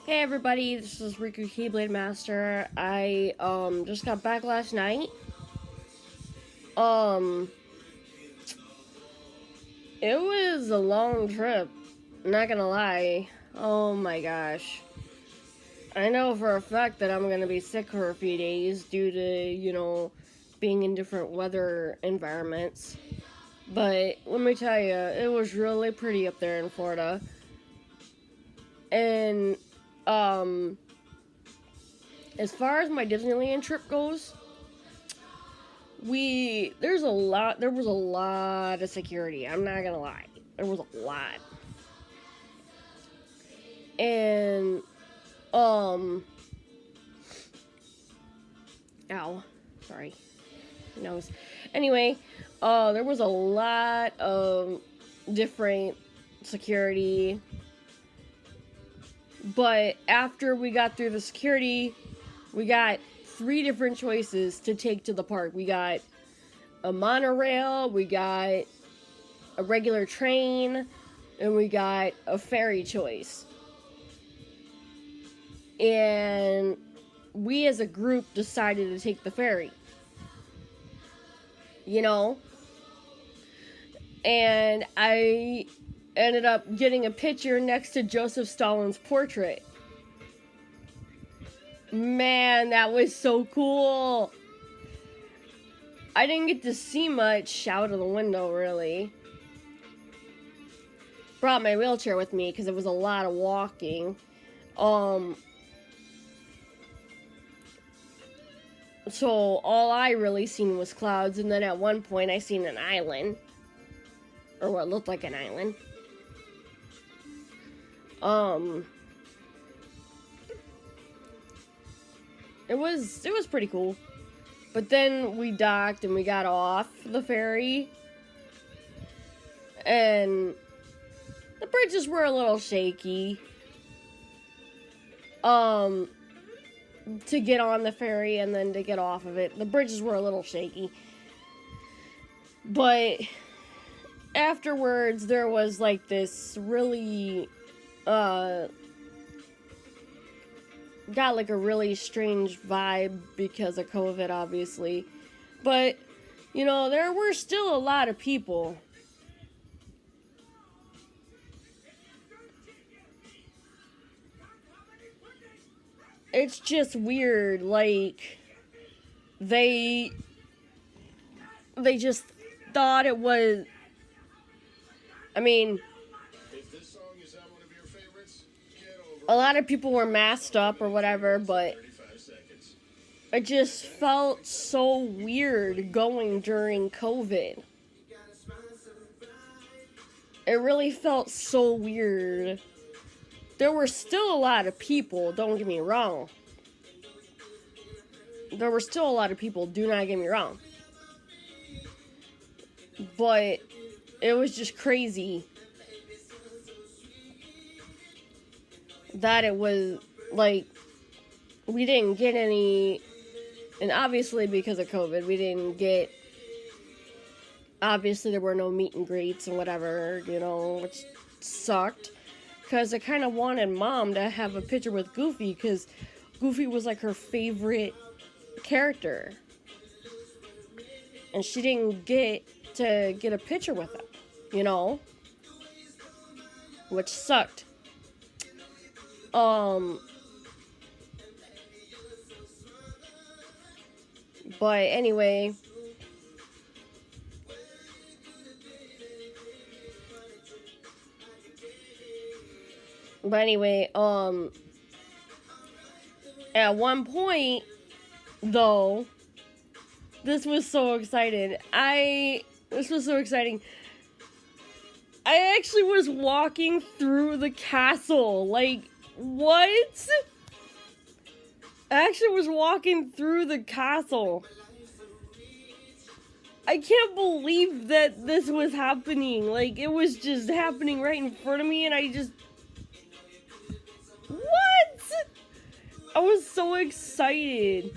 Hey everybody, this is Riku Keyblade Master. I just got back last night. Um it was a long trip, not gonna lie. Oh my gosh. I know for a fact that I'm gonna be sick for a few days due to, being in different weather environments. But let me tell you, it was really pretty up there in Florida. And um as far as my Disneyland trip goes, there was a lot of security. I'm not gonna lie. There was a lot. And um ow. Sorry. Nose. Anyway, there was a lot of different security. But after we got through the security, we got three different choices to take to the park. We got a monorail, we got a regular train, and we got a ferry choice. And we as a group decided to take the ferry. And I ended up getting a picture next to Joseph Stalin's portrait. Man, that was so cool. I didn't get to see much out of the window, really. Brought my wheelchair with me because it was a lot of walking. So all I really seen was clouds, and then at one point I seen an island. Or what looked like an island. It was pretty cool. But then we docked and we got off the ferry. And the bridges were a little shaky. To get on the ferry and then to get off of it. The bridges were a little shaky. But afterwards, there was like this really, got like a really strange vibe because of COVID, obviously. But, there were still a lot of people. It's just weird, like, they just thought it was, I mean, a lot of people were masked up or whatever, but it just felt so weird going during COVID. It really felt so weird. There were still a lot of people, don't get me wrong. There were still a lot of people, do not get me wrong. But it was just crazy that it was, like, we didn't get any, and obviously because of COVID, we didn't get, obviously there were no meet and greets and whatever, which sucked. Because I kind of wanted Mom to have a picture with Goofy, because Goofy was like her favorite character. And she didn't get to get a picture with him, which sucked. But anyway, at one point, though, this was so exciting. This was so exciting. I actually was walking through the castle. Like, what? I actually was walking through the castle. I can't believe that this was happening. Like, it was just happening right in front of me, and I just... What? I was so excited.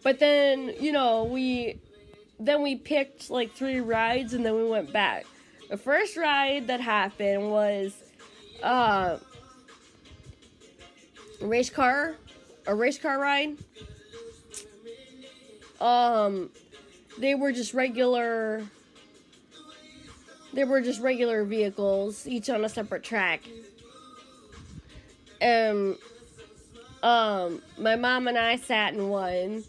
But then, we picked like 3 rides and then we went back. The first ride that happened was race car, a race car ride. They were just regular. They were just regular vehicles, each on a separate track. My mom and I sat in one,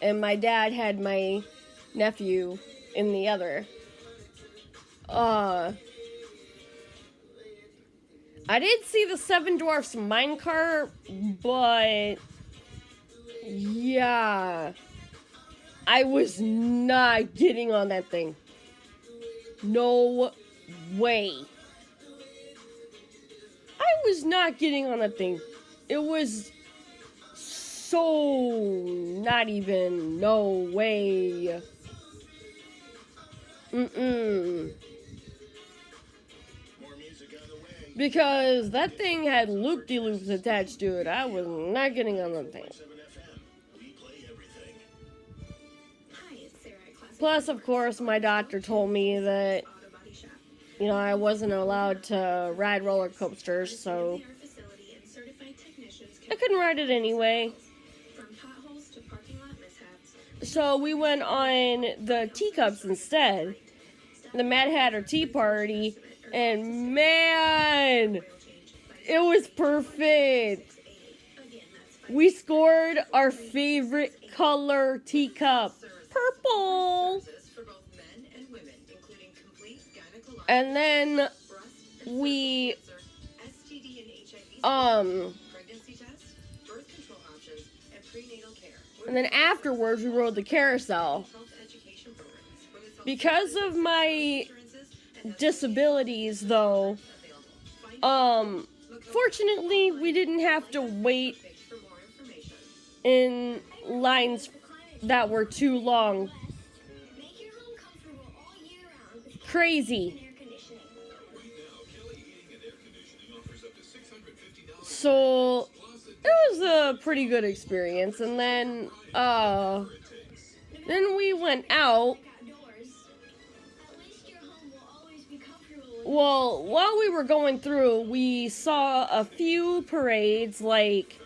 and my dad had my nephew in the other. I did see the Seven Dwarfs minecart, but yeah, I was not getting on that thing. No way. I was not getting on that thing. It was so not even, no way. Because that thing had loop-de-loops attached to it. I was not getting on that thing. Plus, of course, my doctor told me that, you know, I wasn't allowed to ride roller coasters, so I couldn't ride it anyway. So we went on the teacups instead, the Mad Hatter Tea Party, and man, it was perfect. We scored our favorite color teacup, purple. And then we and then afterwards we rode the carousel. Because of my disabilities though, fortunately we didn't have to wait in lines that were too long. Crazy. So it was a pretty good experience, and then we went out. Well, while we were going through, we saw a few parades, like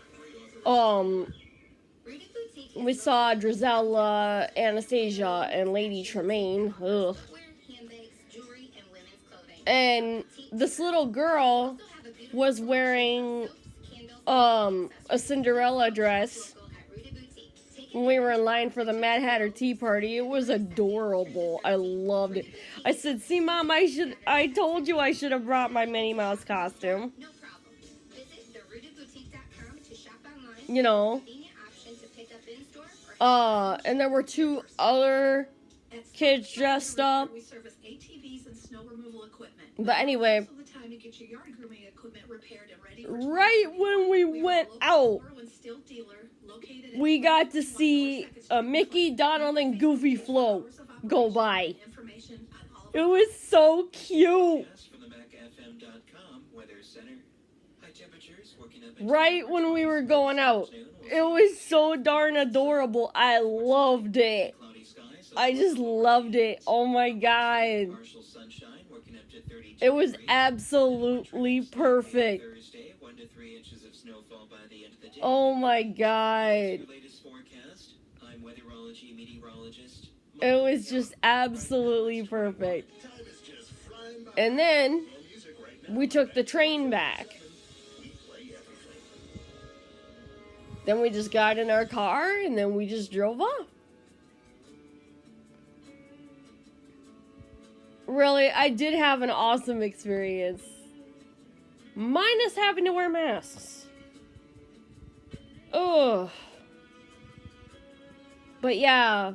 we saw Drizella, Anastasia, and Lady Tremaine. Ugh. And this little girl was wearing a Cinderella dress when we were in line for the Mad Hatter Tea Party. It was adorable. I loved it. I said, "See, Mom, I told you I should have brought my Minnie Mouse costume." You know. And there were two other kids dressed up. But anyway, right when we went out, we got to see a Mickey, Donald, and Goofy float go by. It was so cute. Right when we were going out. It was so darn adorable. I loved it. I just loved it. Oh my god. It was absolutely perfect. Oh my god. It was just absolutely perfect. And then we took the train back. Then we just got in our car and then we just drove off. Really, I did have an awesome experience. Minus having to wear masks. Ugh. But yeah.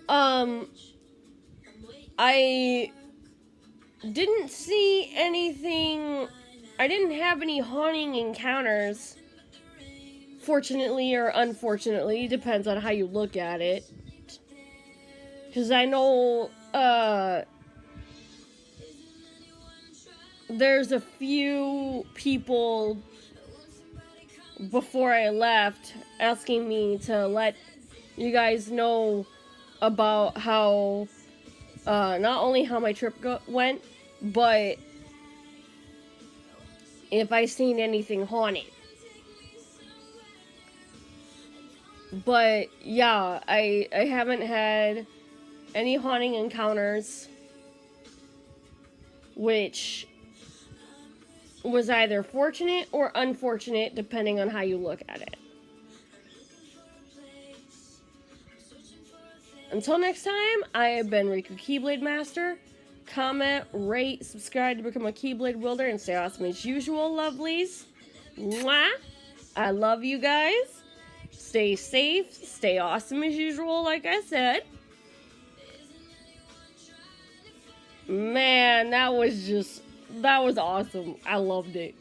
I didn't see anything. I didn't have any haunting encounters. Fortunately or unfortunately, depends on how you look at it. Because I know, there's a few people before I left asking me to let you guys know about how, not only how my trip went, but if I seen anything haunted. But yeah, I haven't had any haunting encounters, which was either fortunate or unfortunate depending on how you look at it. Until next time, I have been Riku Keyblade Master. Comment, rate, subscribe to become a Keyblade wielder, and stay awesome as usual, lovelies. Mwah! I love you guys. Stay safe, stay awesome as usual, like I said. Man, that was awesome. I loved it.